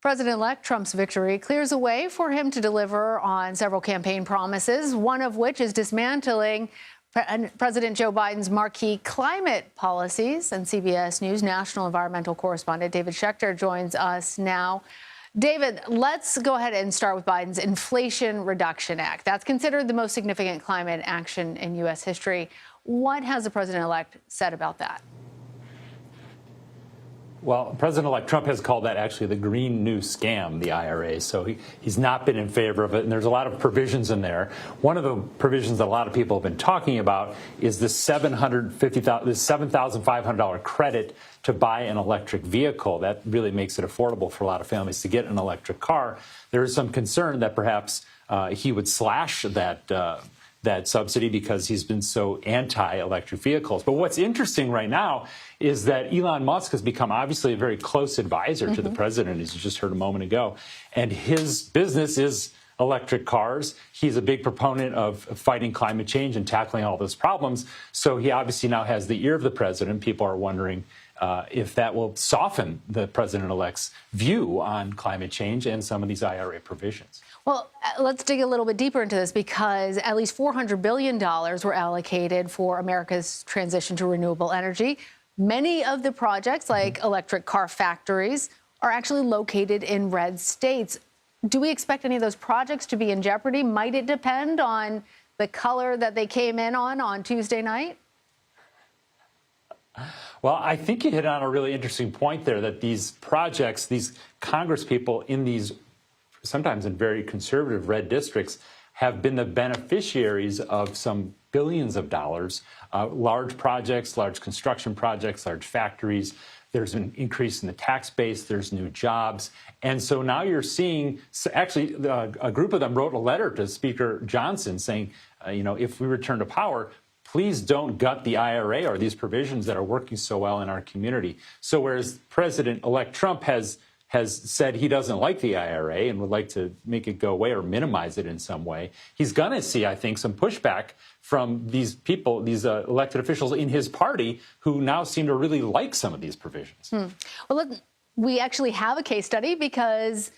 President-elect Trump's victory clears a way for him to deliver on several campaign promises, one of which is dismantling President Joe Biden's marquee climate policies. And CBS News national environmental correspondent David Schechter joins us now. David, let's go ahead and start with Biden's Inflation Reduction Act. That's considered the most significant climate action in U.S. history. What has the president-elect said about that? Well, President-elect Trump has called that actually the green new scam, the IRA. So he's not been in favor of it. And there's a lot of provisions in there. One of the provisions that a lot of people have been talking about is this $7,500 credit to buy an electric vehicle. That really makes it affordable for a lot of families to get an electric car. There is some concern that perhaps he would slash that subsidy because he's been so anti-electric vehicles. But what's interesting right now is that Elon Musk has become obviously a very close advisor to the president, as you just heard a moment ago. And his business is electric cars. He's a big proponent of fighting climate change and tackling all those problems. So he obviously now has the ear of the president. People are wondering if that will soften the president-elect's view on climate change and some of these IRA provisions. Well, let's dig a little bit deeper into this, because at least $400 billion were allocated for America's transition to renewable energy. Many of the projects, like electric car factories, are actually located in red states. Do we expect any of those projects to be in jeopardy? Might it depend on the color that they came in on Tuesday night? Well, I think you hit on a really interesting point there, that these projects, these Congress people in these sometimes in very conservative red districts, have been the beneficiaries of some billions of dollars, large projects, large construction projects, large factories. There's an increase in the tax base. There's new jobs. And so now you're seeing, actually, a group of them wrote a letter to Speaker Johnson saying, if we return to power, please don't gut the IRA or these provisions that are working so well in our community. So whereas President-elect Trump has said he doesn't like the IRA and would like to make it go away or minimize it in some way, he's going to see, I think, some pushback from these people, these elected officials in his party, who now seem to really like some of these provisions. Well, look, we actually have a case study, because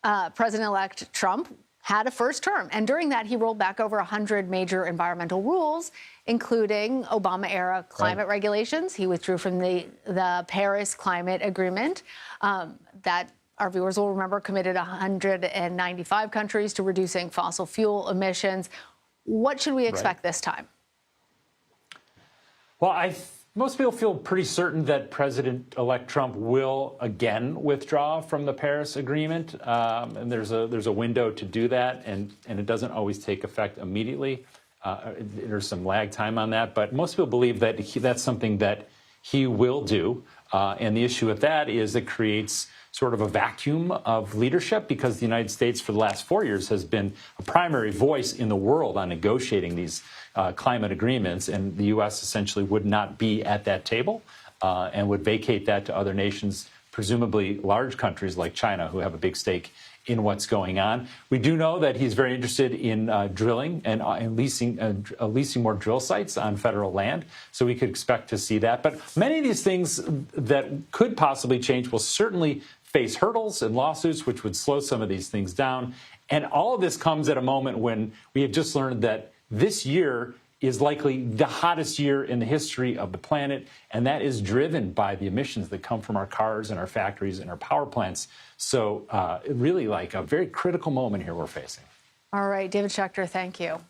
President-elect Trump had a first term. And during that, he rolled back over 100 major environmental rules, including Obama-era climate regulations. He withdrew from the Paris Climate Agreement that our viewers will remember committed 195 countries to reducing fossil fuel emissions. What should we expect this time? Well, most people feel pretty certain that President-elect Trump will again withdraw from the Paris Agreement. And there's a window to do that, and it doesn't always take effect immediately. There's some lag time on that, but most people believe that that's something that he will do. And the issue with that is it creates sort of a vacuum of leadership, because the United States for the last 4 years has been a primary voice in the world on negotiating these climate agreements, and the U.S. essentially would not be at that table and would vacate that to other nations, presumably large countries like China, who have a big stake in what's going on. We do know that he's very interested in drilling and leasing more drill sites on federal land, so we could expect to see that. But many of these things that could possibly change will certainly face hurdles and lawsuits, which would slow some of these things down. And all of this comes at a moment when we have just learned that this year is likely the hottest year in the history of the planet, and that is driven by the emissions that come from our cars and our factories and our power plants. So really like a very critical moment here we're facing. All right, David Schechter, thank you.